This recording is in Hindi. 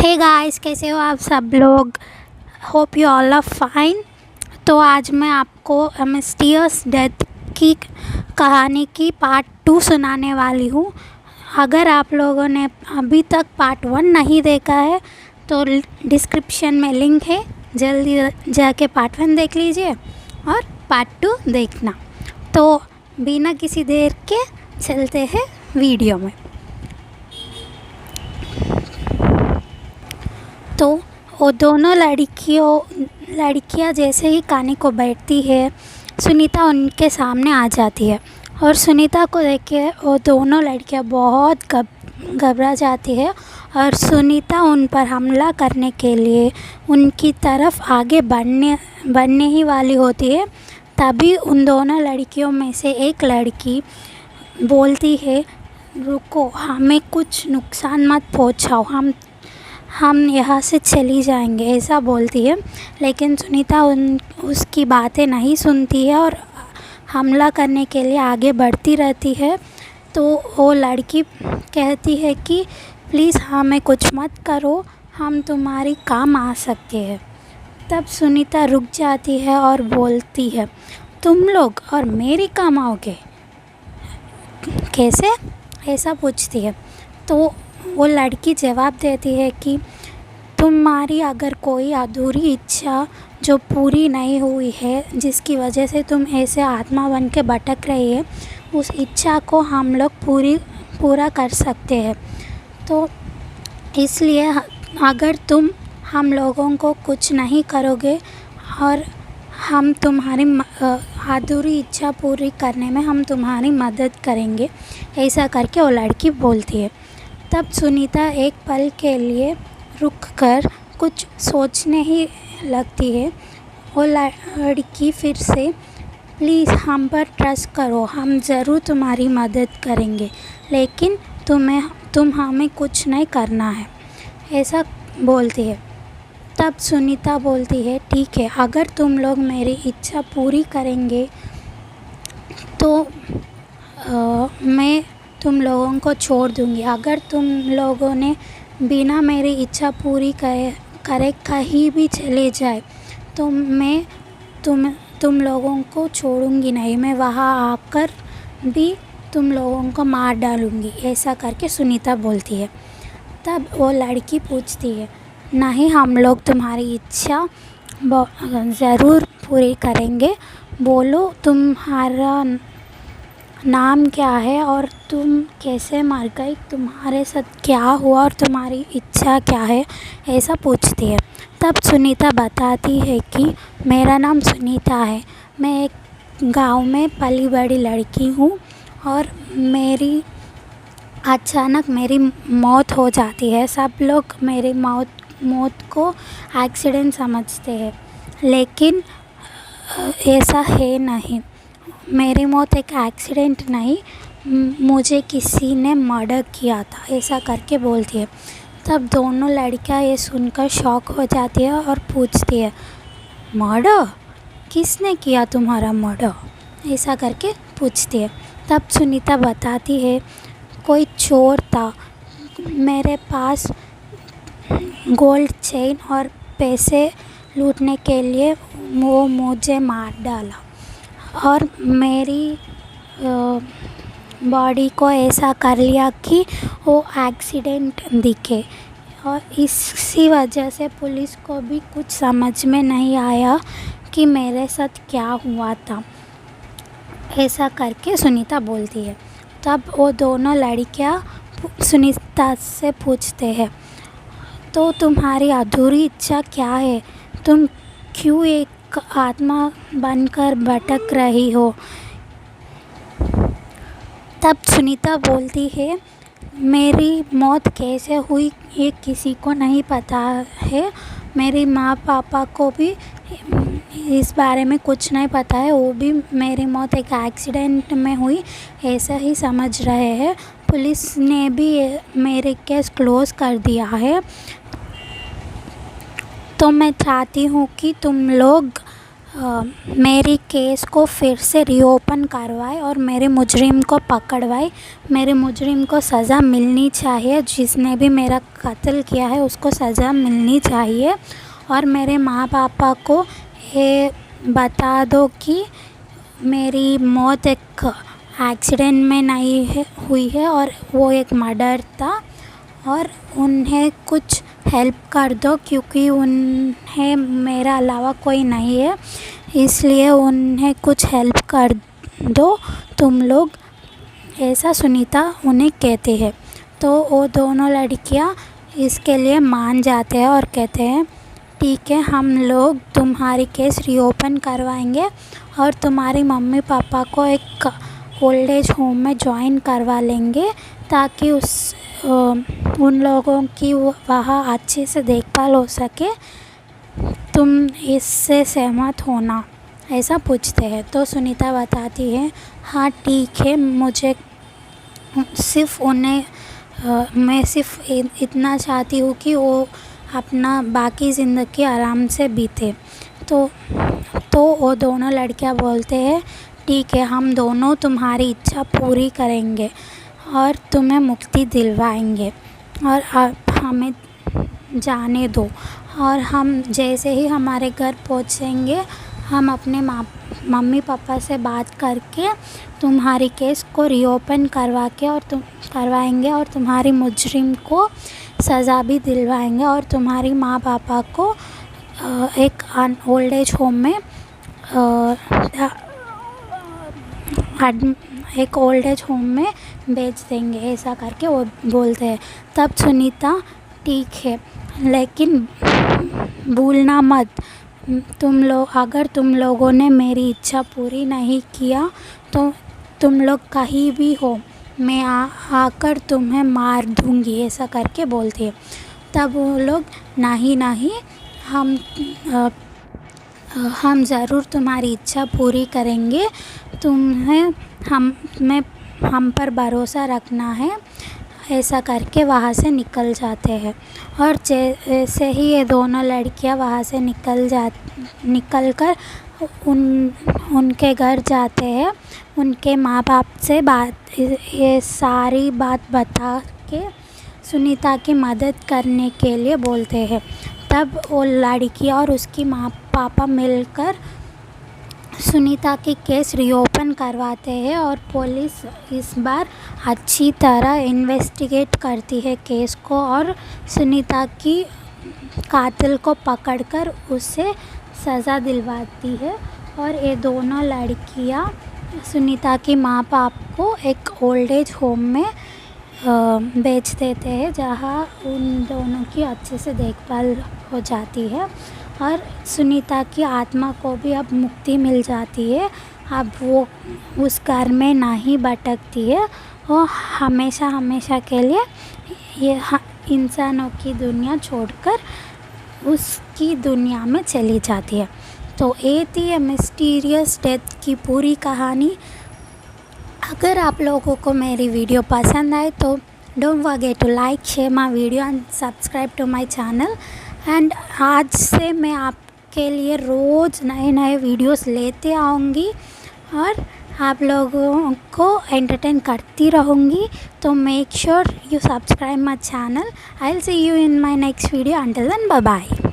हे गाइस, कैसे हो आप सब लोग। Hope you all are fine. तो आज मैं आपको मिस्टीरियस डेथ की कहानी की पार्ट 2 सुनाने वाली हूँ। अगर आप लोगों ने अभी तक पार्ट 1 नहीं देखा है तो डिस्क्रिप्शन में लिंक है, जल्दी जाके पार्ट 1 देख लीजिए और पार्ट 2 देखना। तो बिना किसी देर के चलते हैं वीडियो में। तो वो दोनों लड़कियां जैसे ही कहानी को बैठती है, सुनीता उनके सामने आ जाती है और सुनीता को देख के वो दोनों लड़कियां बहुत घबरा जाती है और सुनीता उन पर हमला करने के लिए उनकी तरफ आगे बढ़ने ही वाली होती है। तभी उन दोनों लड़कियों में से एक लड़की बोलती है, रुको, हमें कुछ नुकसान मत पहुंचाओ, हम यहाँ से चली जाएंगे, ऐसा बोलती है। लेकिन सुनीता उसकी बातें नहीं सुनती है और हमला करने के लिए आगे बढ़ती रहती है। तो वो लड़की कहती है कि प्लीज़ हमें कुछ मत करो, हम तुम्हारी काम आ सकते हैं। तब सुनीता रुक जाती है और बोलती है, तुम लोग और मेरी काम आओगे कैसे, ऐसा पूछती है। तो वो लड़की जवाब देती है कि तुम्हारी अगर कोई अधूरी इच्छा जो पूरी नहीं हुई है, जिसकी वजह से तुम ऐसे आत्मा बन के भटक रही है, उस इच्छा को हम लोग पूरा कर सकते हैं। तो इसलिए अगर तुम हम लोगों को कुछ नहीं करोगे और हम तुम्हारी अधूरी इच्छा पूरी करने में हम तुम्हारी मदद करेंगे, ऐसा करके वो लड़की बोलती है। तब सुनीता एक पल के लिए रुक कर कुछ सोचने ही लगती है। वो लड़की फिर से, प्लीज़ हम पर ट्रस्ट करो, हम ज़रूर तुम्हारी मदद करेंगे, लेकिन तुम हमें कुछ नहीं करना है, ऐसा बोलती है। तब सुनीता बोलती है, ठीक है, अगर तुम लोग मेरी इच्छा पूरी करेंगे तो मैं तुम लोगों को छोड़ दूँगी। अगर तुम लोगों ने बिना मेरी इच्छा पूरी करे कहीं भी चले जाए तो मैं तुम लोगों को छोड़ूंगी नहीं, मैं वहाँ आकर भी तुम लोगों को मार डालूँगी, ऐसा करके सुनीता बोलती है। तब वो लड़की पूछती है, नहीं, हम लोग तुम्हारी इच्छा ज़रूर पूरी करेंगे, बोलो तुम्हारा नाम क्या है और तुम कैसे मर गई, तुम्हारे साथ क्या हुआ और तुम्हारी इच्छा क्या है, ऐसा पूछती है। तब सुनीता बताती है कि मेरा नाम सुनीता है, मैं एक गांव में पली बड़ी लड़की हूँ और अचानक मेरी मौत हो जाती है। सब लोग मेरी मौत को एक्सीडेंट समझते हैं, लेकिन ऐसा है नहीं, मेरी मौत एक एक्सीडेंट नहीं, मुझे किसी ने मर्डर किया था, ऐसा करके बोलती है। तब दोनों लड़कियां ये सुनकर शॉक हो जाती है और पूछती है, मर्डर? किसने किया तुम्हारा मर्डर, ऐसा करके पूछती है। तब सुनीता बताती है, कोई चोर था, मेरे पास गोल्ड चेन और पैसे लूटने के लिए वो मुझे मार डाला और मेरी बॉडी को ऐसा कर लिया कि वो एक्सीडेंट दिखे, और इसी वजह से पुलिस को भी कुछ समझ में नहीं आया कि मेरे साथ क्या हुआ था, ऐसा करके सुनीता बोलती है। तब वो दोनों लड़कियां सुनीता से पूछते हैं, तो तुम्हारी अधूरी इच्छा क्या है, तुम क्यों एक आत्मा बनकर भटक रही हो। तब सुनीता बोलती है, मेरी मौत कैसे हुई ये किसी को नहीं पता है, मेरी माँ पापा को भी इस बारे में कुछ नहीं पता है, वो भी मेरी मौत एक एक्सीडेंट में हुई ऐसा ही समझ रहे हैं, पुलिस ने भी मेरे केस क्लोज़ कर दिया है। तो मैं चाहती हूँ कि तुम लोग मेरी केस को फिर से रीओपन करवाए और मेरे मुजरिम को पकड़वाए। मेरे मुजरिम को सज़ा मिलनी चाहिए, जिसने भी मेरा कत्ल किया है उसको सज़ा मिलनी चाहिए। और मेरे माँ पापा को ये बता दो कि मेरी मौत एक एक्सीडेंट में नहीं हुई है और वो एक मर्डर था। और उन्हें कुछ हेल्प कर दो, क्योंकि उन्हें मेरा अलावा कोई नहीं है, इसलिए उन्हें कुछ हेल्प कर दो तुम लोग, ऐसा सुनीता उन्हें कहती है। तो वो दोनों लड़कियां इसके लिए मान जाते हैं और कहते हैं ठीक है, हम लोग तुम्हारी केस रीओपन करवाएंगे और तुम्हारी मम्मी पापा को एक ओल्ड एज होम में ज्वाइन करवा लेंगे, ताकि उन लोगों की वहाँ अच्छे से देखभाल हो सके। तुम इससे सहमत हो ना, ऐसा पूछते हैं। तो सुनीता बताती है हाँ ठीक है, मुझे सिर्फ मैं सिर्फ इतना चाहती हूँ कि वो अपना बाकी ज़िंदगी आराम से बीते। तो वो दोनों लड़कियाँ बोलते हैं ठीक है, हम दोनों तुम्हारी इच्छा पूरी करेंगे और तुम्हें मुक्ति दिलवाएंगे और आप हमें जाने दो। और हम जैसे ही हमारे घर पहुँचेंगे, हम अपने मम्मी पापा से बात करके तुम्हारी केस को रीओपन करवाएंगे और तुम्हारी मुजरिम को सज़ा भी दिलवाएंगे और तुम्हारी माँ पापा को एक ओल्ड एज होम में एक ओल्ड एज होम में भेज देंगे, ऐसा करके वो बोलते हैं। तब सुनीता ठीक है, लेकिन भूलना मत, अगर तुम लोगों ने मेरी इच्छा पूरी नहीं किया तो तुम लोग कहीं भी हो, मैं आकर तुम्हें मार दूँगी, ऐसा करके बोलती है। तब वो लोग नहीं, हम ज़रूर तुम्हारी इच्छा पूरी करेंगे, तुम्हें हम पर भरोसा रखना है, ऐसा करके वहाँ से निकल जाते हैं। और जैसे ही ये दोनों लड़कियाँ वहाँ से निकल कर उनके घर जाते हैं, उनके माँ बाप से ये सारी बात बता के सुनीता की मदद करने के लिए बोलते हैं। तब वो लड़की और उसकी माँ पापा मिलकर सुनीता की केस रीओपन करवाते हैं और पुलिस इस बार अच्छी तरह इन्वेस्टिगेट करती है केस को और सुनीता की कातिल को पकड़कर उसे सज़ा दिलवाती है। और ये दोनों लड़कियां सुनीता की माँ बाप को एक ओल्ड एज होम में बेच देते हैं, जहाँ उन दोनों की अच्छे से देखभाल हो जाती है और सुनीता की आत्मा को भी अब मुक्ति मिल जाती है। अब वो उस घर में नहीं भटकती है, वो हमेशा के लिए ये इंसानों की दुनिया छोड़कर उसकी दुनिया में चली जाती है। तो ये थी मिस्टीरियस डेथ की पूरी कहानी। अगर आप लोगों को मेरी वीडियो पसंद आए तो don't forget to like, share my video and subscribe to my channel. And आज से मैं आपके लिए रोज़ नए वीडियोस लेते आऊँगी और आप लोगों को एंटरटेन करती रहूँगी। तो make sure you subscribe my channel. I will see you in my next video. Until then, bye bye.